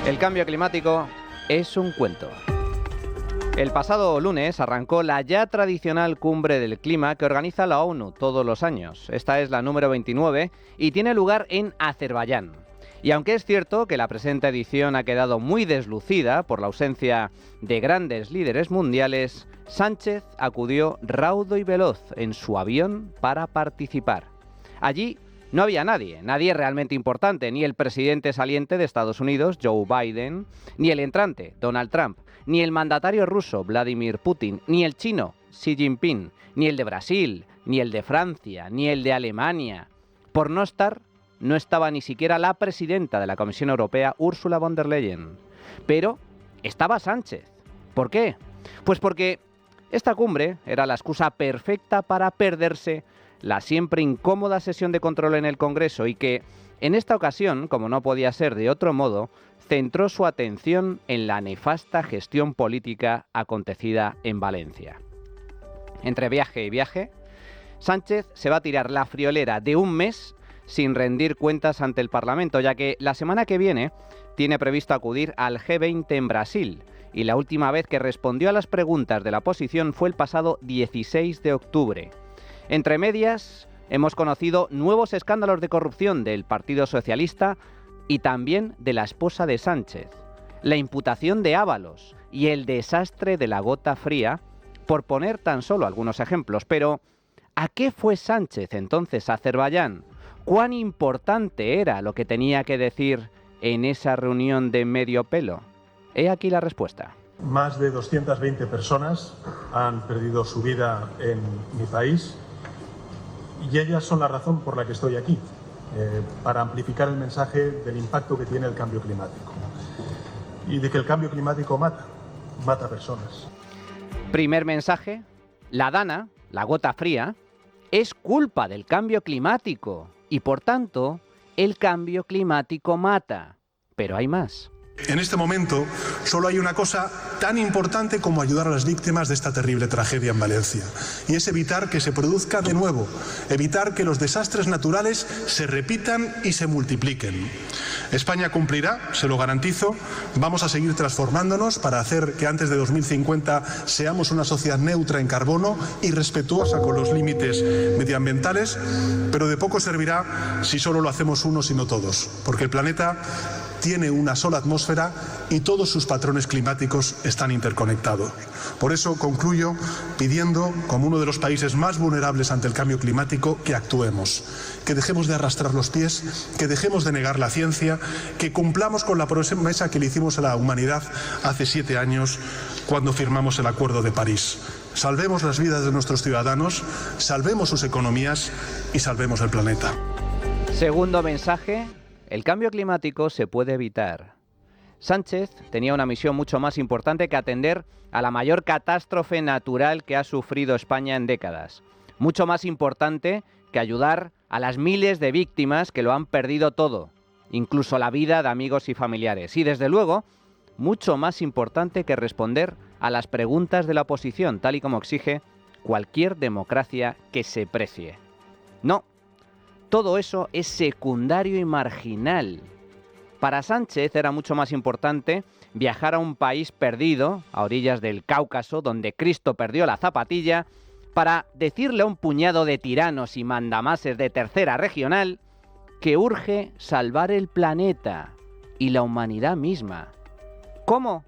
El cambio climático es un cuento. El pasado lunes arrancó la ya tradicional cumbre del clima que organiza la ONU todos los años. Esta es la número 29 y tiene lugar en Azerbaiyán. Y aunque es cierto que la presente edición ha quedado muy deslucida por la ausencia de grandes líderes mundiales, Sánchez acudió raudo y veloz en su avión para participar. Allí no había nadie realmente importante, ni el presidente saliente de Estados Unidos, Joe Biden, ni el entrante, Donald Trump, ni el mandatario ruso, Vladimir Putin, ni el chino, Xi Jinping, ni el de Brasil, ni el de Francia, ni el de Alemania. Por no estar, no estaba ni siquiera la presidenta de la Comisión Europea, Ursula von der Leyen. Pero estaba Sánchez. ¿Por qué? Pues porque esta cumbre era la excusa perfecta para perderse la siempre incómoda sesión de control en el Congreso y que, en esta ocasión, como no podía ser de otro modo, centró su atención en la nefasta gestión política acontecida en Valencia. Entre viaje y viaje, Sánchez se va a tirar la friolera de un mes sin rendir cuentas ante el Parlamento, ya que la semana que viene tiene previsto acudir al G20 en Brasil, y la última vez que respondió a las preguntas de la oposición fue el pasado 16 de octubre. Entre medias, hemos conocido nuevos escándalos de corrupción del Partido Socialista y también de la esposa de Sánchez, la imputación de Ábalos y el desastre de la gota fría, por poner tan solo algunos ejemplos. Pero, ¿a qué fue Sánchez entonces a Azerbaiyán? ¿Cuán importante era lo que tenía que decir en esa reunión de medio pelo? He aquí la respuesta. Más de 220 personas han perdido su vida en mi país y ellas son la razón por la que estoy aquí, para amplificar el mensaje del impacto que tiene el cambio climático y de que el cambio climático mata personas. Primer mensaje: la Dana, la gota fría, es culpa del cambio climático y por tanto el cambio climático mata. Pero hay más. En este momento solo hay una cosa tan importante como ayudar a las víctimas de esta terrible tragedia en Valencia, y es evitar que se produzca de nuevo, evitar que los desastres naturales se repitan y se multipliquen. España cumplirá, se lo garantizo. Vamos a seguir transformándonos para hacer que antes de 2050 seamos una sociedad neutra en carbono y respetuosa con los límites medioambientales, pero de poco servirá si solo lo hacemos unos y no todos, porque el planeta tiene una sola atmósfera y todos sus patrones climáticos están interconectados. Por eso concluyo pidiendo, como uno de los países más vulnerables ante el cambio climático, que actuemos, que dejemos de arrastrar los pies, que dejemos de negar la ciencia, que cumplamos con la promesa que le hicimos a la humanidad hace 7 años cuando firmamos el Acuerdo de París. Salvemos las vidas de nuestros ciudadanos, salvemos sus economías y salvemos el planeta. Segundo mensaje: el cambio climático se puede evitar. Sánchez tenía una misión mucho más importante que atender a la mayor catástrofe natural que ha sufrido España en décadas. Mucho más importante que ayudar a las miles de víctimas que lo han perdido todo, incluso la vida de amigos y familiares. Y desde luego, mucho más importante que responder a las preguntas de la oposición, tal y como exige cualquier democracia que se precie. No. Todo eso es secundario y marginal. Para Sánchez era mucho más importante viajar a un país perdido, a orillas del Cáucaso, donde Cristo perdió la zapatilla, para decirle a un puñado de tiranos y mandamases de tercera regional que urge salvar el planeta y la humanidad misma. ¿Cómo?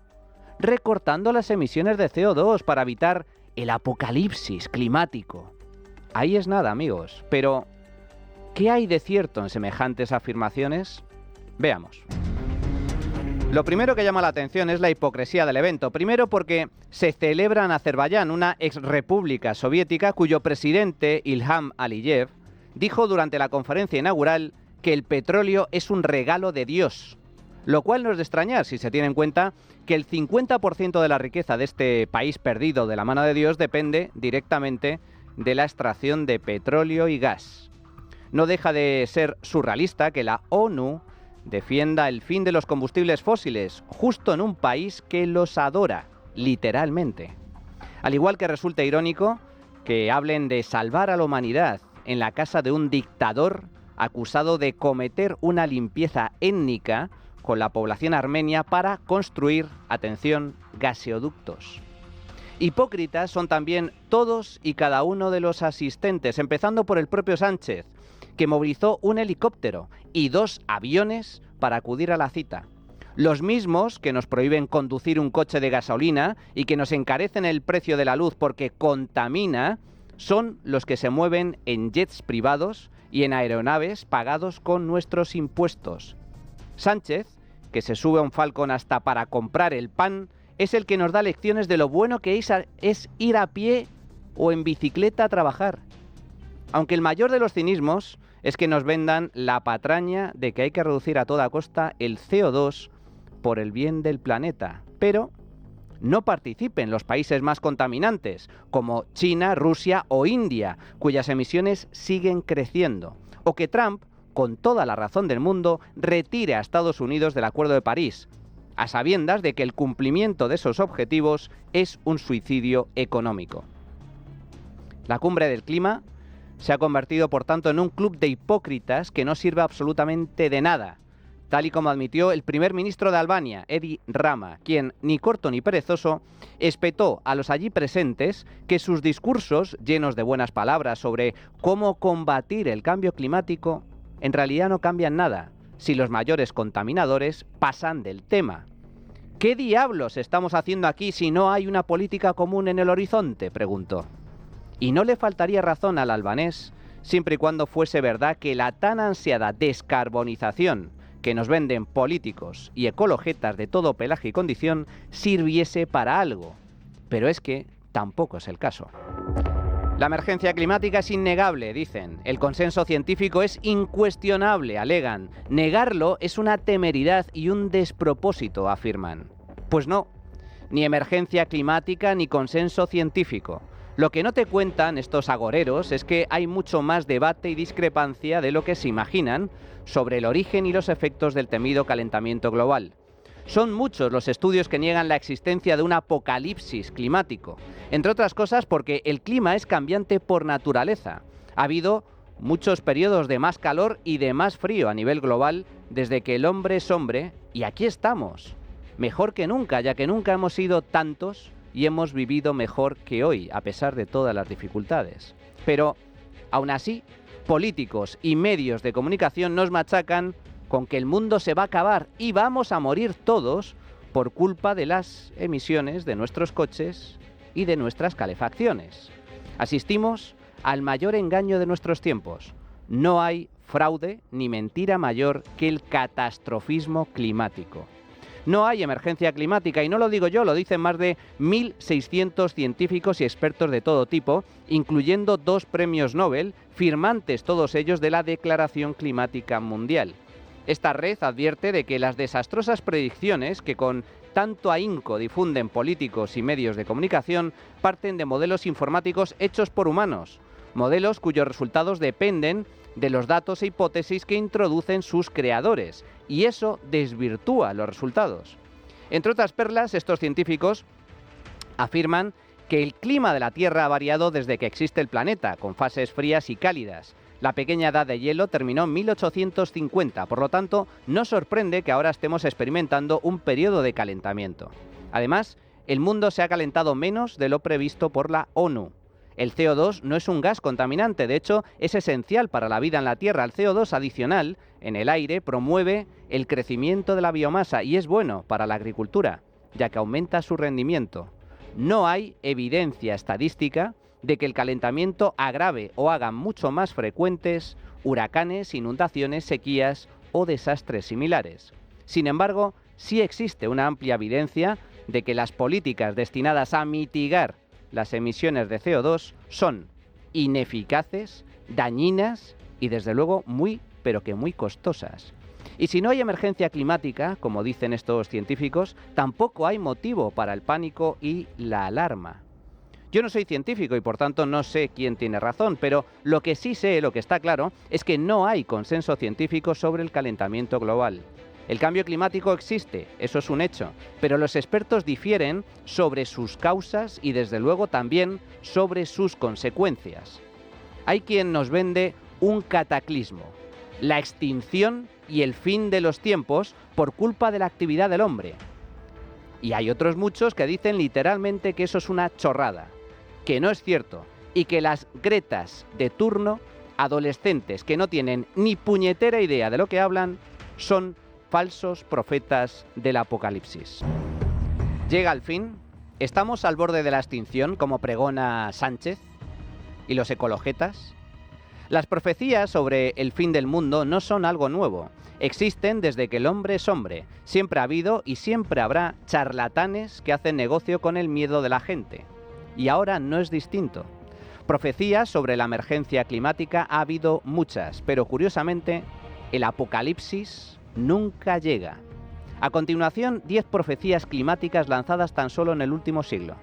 Recortando las emisiones de CO2 para evitar el apocalipsis climático. Ahí es nada, amigos, pero ¿qué hay de cierto en semejantes afirmaciones? Veamos. Lo primero que llama la atención es la hipocresía del evento. Primero porque se celebra en Azerbaiyán, una exrepública soviética cuyo presidente, Ilham Aliyev, dijo durante la conferencia inaugural que el petróleo es un regalo de Dios. Lo cual no es de extrañar si se tiene en cuenta que el 50% de la riqueza de este país perdido de la mano de Dios depende directamente de la extracción de petróleo y gas. No deja de ser surrealista que la ONU defienda el fin de los combustibles fósiles justo en un país que los adora, literalmente. Al igual que resulta irónico que hablen de salvar a la humanidad en la casa de un dictador acusado de cometer una limpieza étnica con la población armenia para construir, atención, gaseoductos. Hipócritas son también todos y cada uno de los asistentes, empezando por el propio Sánchez, que movilizó un helicóptero y 2 aviones para acudir a la cita. Los mismos que nos prohíben conducir un coche de gasolina y que nos encarecen el precio de la luz porque contamina, son los que se mueven en jets privados y en aeronaves pagados con nuestros impuestos. Sánchez, que se sube a un Falcon hasta para comprar el pan, es el que nos da lecciones de lo bueno que es ir a pie o en bicicleta a trabajar. Aunque el mayor de los cinismos es que nos vendan la patraña de que hay que reducir a toda costa el CO2 por el bien del planeta, pero no participen los países más contaminantes, como China, Rusia o India, cuyas emisiones siguen creciendo, o que Trump, con toda la razón del mundo, retire a Estados Unidos del Acuerdo de París, a sabiendas de que el cumplimiento de esos objetivos es un suicidio económico. La cumbre del clima se ha convertido, por tanto, en un club de hipócritas que no sirve absolutamente de nada, tal y como admitió el primer ministro de Albania, Edi Rama, quien, ni corto ni perezoso, espetó a los allí presentes que sus discursos, llenos de buenas palabras sobre cómo combatir el cambio climático, en realidad no cambian nada si los mayores contaminadores pasan del tema. ¿Qué diablos estamos haciendo aquí si no hay una política común en el horizonte?, preguntó. Y no le faltaría razón al albanés, siempre y cuando fuese verdad que la tan ansiada descarbonización que nos venden políticos y ecologetas de todo pelaje y condición sirviese para algo. Pero es que tampoco es el caso. La emergencia climática es innegable, dicen. El consenso científico es incuestionable, alegan. Negarlo es una temeridad y un despropósito, afirman. Pues no, ni emergencia climática ni consenso científico. Lo que no te cuentan estos agoreros es que hay mucho más debate y discrepancia de lo que se imaginan sobre el origen y los efectos del temido calentamiento global. Son muchos los estudios que niegan la existencia de un apocalipsis climático, entre otras cosas porque el clima es cambiante por naturaleza. Ha habido muchos periodos de más calor y de más frío a nivel global desde que el hombre es hombre, y aquí estamos, mejor que nunca, ya que nunca hemos sido tantos y hemos vivido mejor que hoy, a pesar de todas las dificultades. Pero, aún así, políticos y medios de comunicación nos machacan con que el mundo se va a acabar y vamos a morir todos por culpa de las emisiones de nuestros coches y de nuestras calefacciones. Asistimos al mayor engaño de nuestros tiempos. No hay fraude ni mentira mayor que el catastrofismo climático. No hay emergencia climática, y no lo digo yo, lo dicen más de 1.600 científicos y expertos de todo tipo, incluyendo 2 premios Nobel, firmantes todos ellos de la Declaración Climática Mundial. Esta red advierte de que las desastrosas predicciones que con tanto ahínco difunden políticos y medios de comunicación parten de modelos informáticos hechos por humanos, modelos cuyos resultados dependen de los datos e hipótesis que introducen sus creadores, y eso desvirtúa los resultados. Entre otras perlas, estos científicos afirman que el clima de la Tierra ha variado desde que existe el planeta, con fases frías y cálidas. La pequeña edad de hielo terminó en 1850, por lo tanto, no sorprende que ahora estemos experimentando un periodo de calentamiento. Además, el mundo se ha calentado menos de lo previsto por la ONU. El CO2 no es un gas contaminante, de hecho, es esencial para la vida en la Tierra. El CO2 adicional en el aire promueve el crecimiento de la biomasa y es bueno para la agricultura, ya que aumenta su rendimiento. No hay evidencia estadística de que el calentamiento agrave o haga mucho más frecuentes huracanes, inundaciones, sequías o desastres similares. Sin embargo, sí existe una amplia evidencia de que las políticas destinadas a mitigar las emisiones de CO2 son ineficaces, dañinas y desde luego muy, pero que muy costosas. Y si no hay emergencia climática, como dicen estos científicos, tampoco hay motivo para el pánico y la alarma. Yo no soy científico y por tanto no sé quién tiene razón, pero lo que sí sé, lo que está claro, es que no hay consenso científico sobre el calentamiento global. El cambio climático existe, eso es un hecho, pero los expertos difieren sobre sus causas y desde luego también sobre sus consecuencias. Hay quien nos vende un cataclismo, la extinción y el fin de los tiempos por culpa de la actividad del hombre. Y hay otros muchos que dicen literalmente que eso es una chorrada, que no es cierto, y que las Gretas de turno, adolescentes que no tienen ni puñetera idea de lo que hablan, son falsos profetas del apocalipsis. Llega el fin, estamos al borde de la extinción, como pregona Sánchez y los ecologetas. Las profecías sobre el fin del mundo no son algo nuevo. Existen desde que el hombre es hombre. Siempre ha habido y siempre habrá charlatanes que hacen negocio con el miedo de la gente. Y ahora no es distinto. Profecías sobre la emergencia climática ha habido muchas, pero curiosamente el apocalipsis nunca llega. A continuación, 10 profecías climáticas lanzadas tan solo en el último siglo.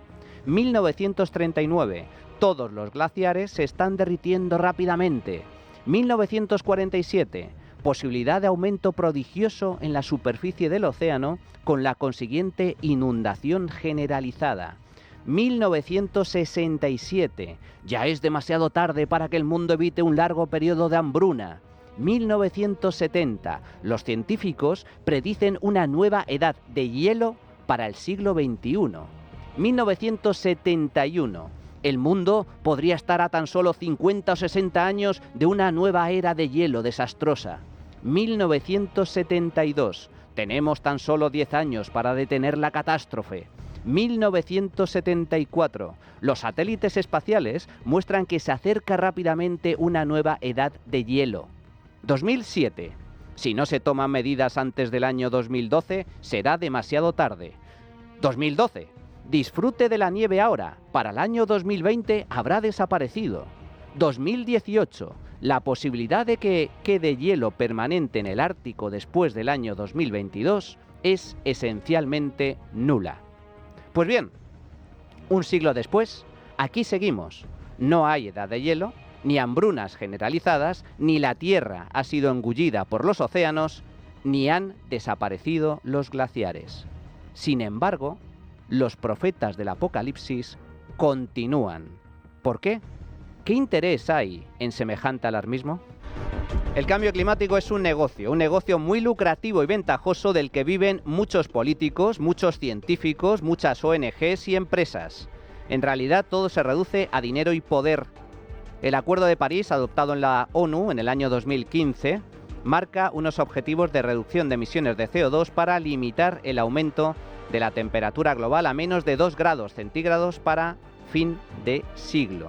1939. Todos los glaciares se están derritiendo rápidamente. 1947. Posibilidad de aumento prodigioso en la superficie del océano con la consiguiente inundación generalizada. 1967. Ya es demasiado tarde para que el mundo evite un largo periodo de hambruna. 1970. Los científicos predicen una nueva edad de hielo para el siglo XXI. 1971. El mundo podría estar a tan solo 50 o 60 años de una nueva era de hielo desastrosa. 1972. Tenemos tan solo 10 años para detener la catástrofe. 1974. Los satélites espaciales muestran que se acerca rápidamente una nueva edad de hielo. 2007. Si no se toman medidas antes del año 2012, será demasiado tarde. 2012. Disfrute de la nieve ahora. Para el año 2020 habrá desaparecido. 2018. La posibilidad de que quede hielo permanente en el Ártico después del año 2022 es esencialmente nula. Pues bien, un siglo después, aquí seguimos. No hay edad de hielo, ni hambrunas generalizadas, ni la Tierra ha sido engullida por los océanos, ni han desaparecido los glaciares. Sin embargo, los profetas del Apocalipsis continúan. ¿Por qué? ¿Qué interés hay en semejante alarmismo? El cambio climático es un negocio muy lucrativo y ventajoso del que viven muchos políticos, muchos científicos, muchas ONGs y empresas. En realidad todo se reduce a dinero y poder. El Acuerdo de París, adoptado en la ONU en el año 2015, marca unos objetivos de reducción de emisiones de CO2 para limitar el aumento de la temperatura global a menos de 2 grados centígrados para fin de siglo.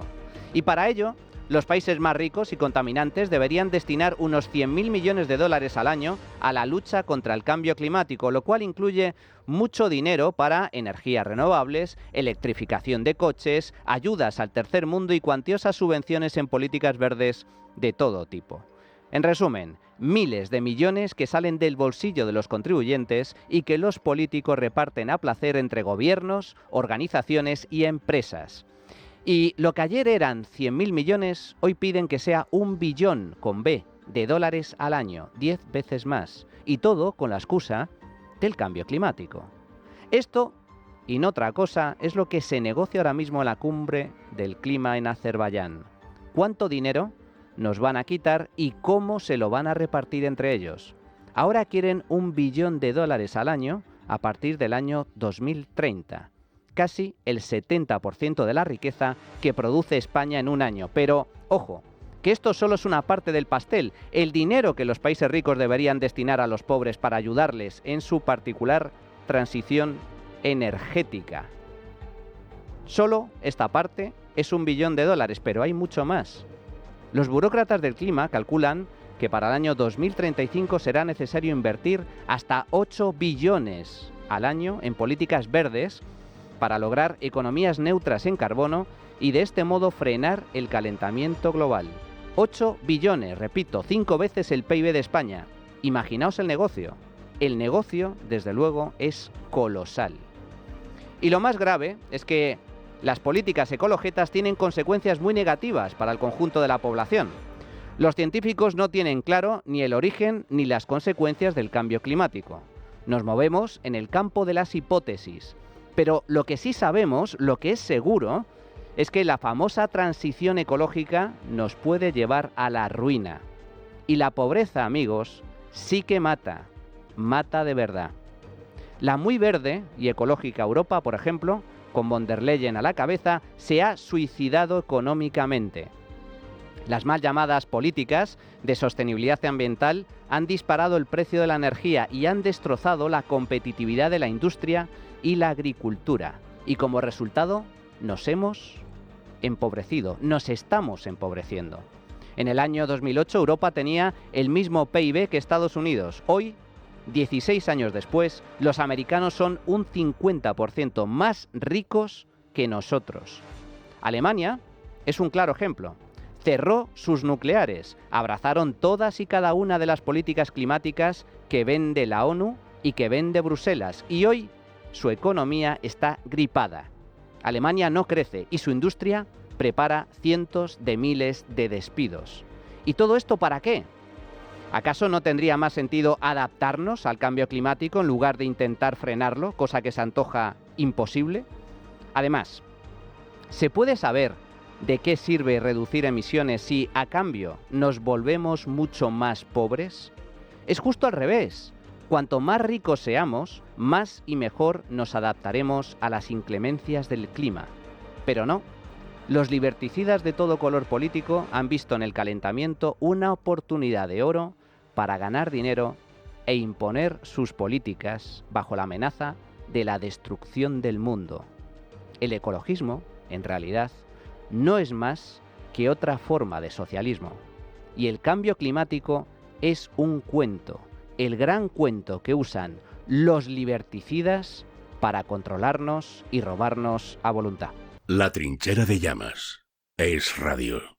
Y para ello, los países más ricos y contaminantes deberían destinar unos 100.000 millones de dólares al año a la lucha contra el cambio climático, lo cual incluye mucho dinero para energías renovables, electrificación de coches, ayudas al tercer mundo y cuantiosas subvenciones en políticas verdes de todo tipo. En resumen, miles de millones que salen del bolsillo de los contribuyentes y que los políticos reparten a placer entre gobiernos, organizaciones y empresas. Y lo que ayer eran 100.000 millones, hoy piden que sea 1 billón, con B, de dólares al año, 10 veces más. Y todo con la excusa del cambio climático. Esto, y no otra cosa, es lo que se negocia ahora mismo en la cumbre del clima en Azerbaiyán. ¿Cuánto dinero nos van a quitar y cómo se lo van a repartir entre ellos? Ahora quieren 1 billón de dólares al año a partir del año 2030. Casi el 70% de la riqueza que produce España en un año. Pero, ojo, que esto solo es una parte del pastel. El dinero que los países ricos deberían destinar a los pobres para ayudarles en su particular transición energética. Solo esta parte es 1 billón de dólares, pero hay mucho más. Los burócratas del clima calculan que para el año 2035 será necesario invertir hasta 8 billones al año en políticas verdes para lograr economías neutras en carbono y de este modo frenar el calentamiento global. 8 billones, repito, 5 veces el PIB de España. Imaginaos el negocio. El negocio, desde luego, es colosal. Y lo más grave es que las políticas ecologetas tienen consecuencias muy negativas para el conjunto de la población. Los científicos no tienen claro ni el origen ni las consecuencias del cambio climático. Nos movemos en el campo de las hipótesis. Pero lo que sí sabemos, lo que es seguro, es que la famosa transición ecológica nos puede llevar a la ruina. Y la pobreza, amigos, sí que mata, mata de verdad. La muy verde y ecológica Europa, por ejemplo, con von der Leyen a la cabeza, se ha suicidado económicamente. Las mal llamadas políticas de sostenibilidad ambiental han disparado el precio de la energía y han destrozado la competitividad de la industria y la agricultura. Y como resultado, nos hemos empobrecido, nos estamos empobreciendo. En el año 2008 Europa tenía el mismo PIB que Estados Unidos. Hoy, 16 años después, los americanos son un 50% más ricos que nosotros. Alemania es un claro ejemplo. Cerró sus nucleares, abrazaron todas y cada una de las políticas climáticas que vende la ONU y que vende Bruselas, y hoy su economía está gripada. Alemania no crece y su industria prepara cientos de miles de despidos. ¿Y todo esto para qué? ¿Acaso no tendría más sentido adaptarnos al cambio climático en lugar de intentar frenarlo, cosa que se antoja imposible? Además, ¿se puede saber de qué sirve reducir emisiones si, a cambio, nos volvemos mucho más pobres? Es justo al revés. Cuanto más ricos seamos, más y mejor nos adaptaremos a las inclemencias del clima. Pero no. Los liberticidas de todo color político han visto en el calentamiento una oportunidad de oro para ganar dinero e imponer sus políticas bajo la amenaza de la destrucción del mundo. El ecologismo, en realidad, no es más que otra forma de socialismo. Y el cambio climático es un cuento, el gran cuento que usan los liberticidas para controlarnos y robarnos a voluntad. La trinchera de llamas. Es radio.